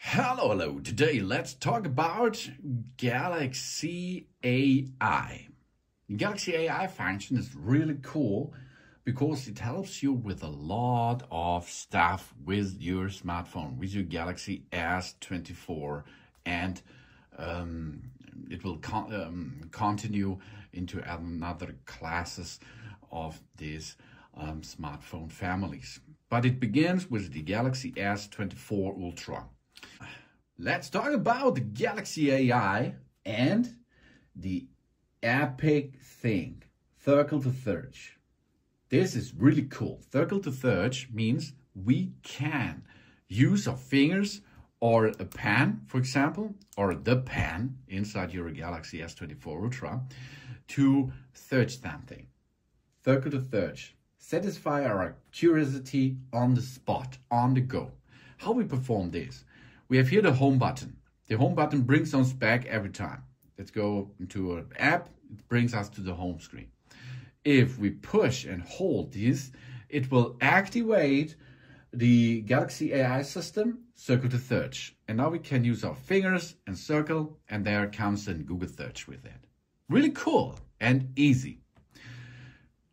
Hello. Today, let's talk about Galaxy AI. Galaxy AI function is really cool because it helps you with a lot of stuff with your smartphone, with your Galaxy S24, and it will continue into another classes of these smartphone families. But it begins with the Galaxy S24 Ultra. Let's talk about the Galaxy AI and the epic thing, circle to search. This is really cool. Circle to search means we can use our fingers or a pen, for example, or the pen inside your Galaxy S24 Ultra to search something. Circle to search. Satisfy our curiosity on the spot, on the go. How we perform this? We have here the home button. The home button brings us back every time. Let's go into an app. It brings us to the home screen. If we push and hold this, it will activate the Galaxy AI system, circle to search. And now we can use our fingers and circle, and there comes in Google search with it. Really cool and easy.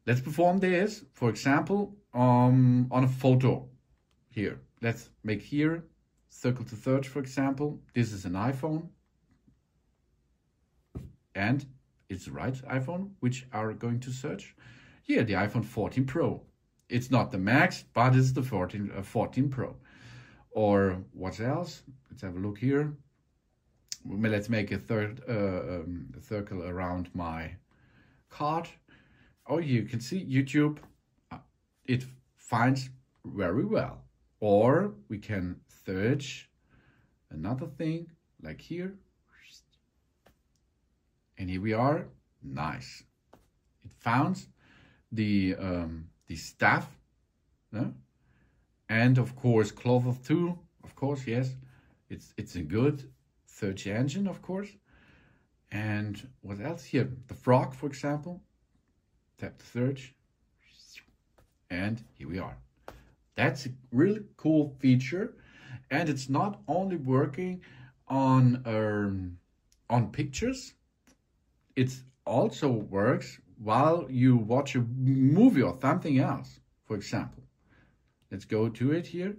Let's perform this, for example, on a photo here. Let's make here circle to search, for example. This is an iPhone. And it's the right iPhone, which are going to search. Here, the iPhone 14 Pro. It's not the Max, but it's the 14 Pro. Or what else? Let's have a look here. Let's make a circle around my card. Oh, you can see YouTube. It finds very well. Or we can search another thing like here. And here we are. Nice. It found the stuff. No? And of course, clothes too. Of course, yes. It's a good search engine, of course. And what else here? The frog, for example. Tap the search. And here we are. That's a really cool feature, and it's not only working on pictures. It also works while you watch a movie or something else. For example, let's go to it here.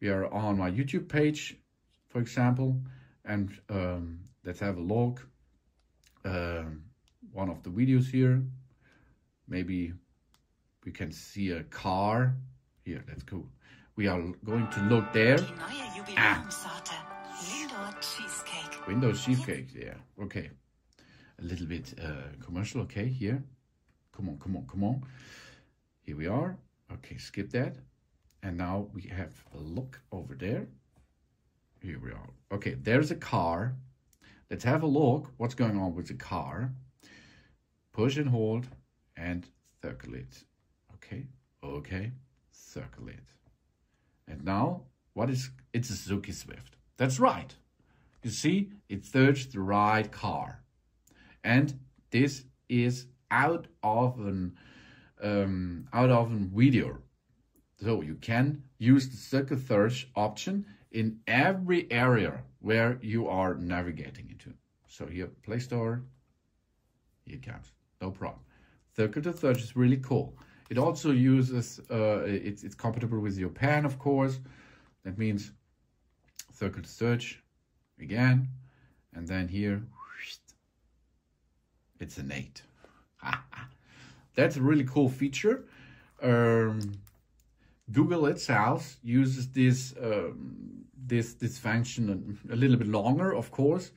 We are on my YouTube page, for example, and let's have a look. One of the videos here. Maybe we can see a car. Here, let's go. We are going to look there. Windows cheesecake, yeah. Okay. A little bit commercial, okay, here. Come on. Here we are. Okay, skip that. And now we have a look over there. Here we are. Okay, there's a car. Let's have a look what's going on with the car. Push and hold and circle it. Okay. Circle it. And now, it's a Suzuki Swift. That's right. You see, it searched the right car. And this is out of an video. So you can use the circle search option in every area where you are navigating into. So here, Play Store, here it comes. No problem. Circle to search is really cool. It also uses, it's compatible with your pen, of course. That means circle to search again. And then here, it's an 8. That's a really cool feature. Google itself uses this function a little bit longer, of course.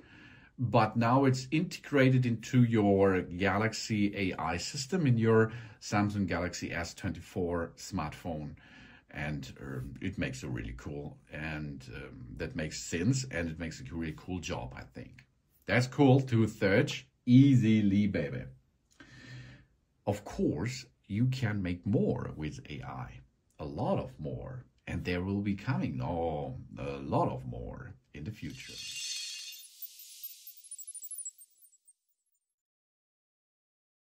But now it's integrated into your Galaxy AI system in your Samsung Galaxy S24 smartphone. And it makes it really cool. And that makes sense. And it makes a really cool job, I think. That's cool to search easily, baby. Of course, you can make more with AI. A lot of more. And there will be coming a lot of more in the future.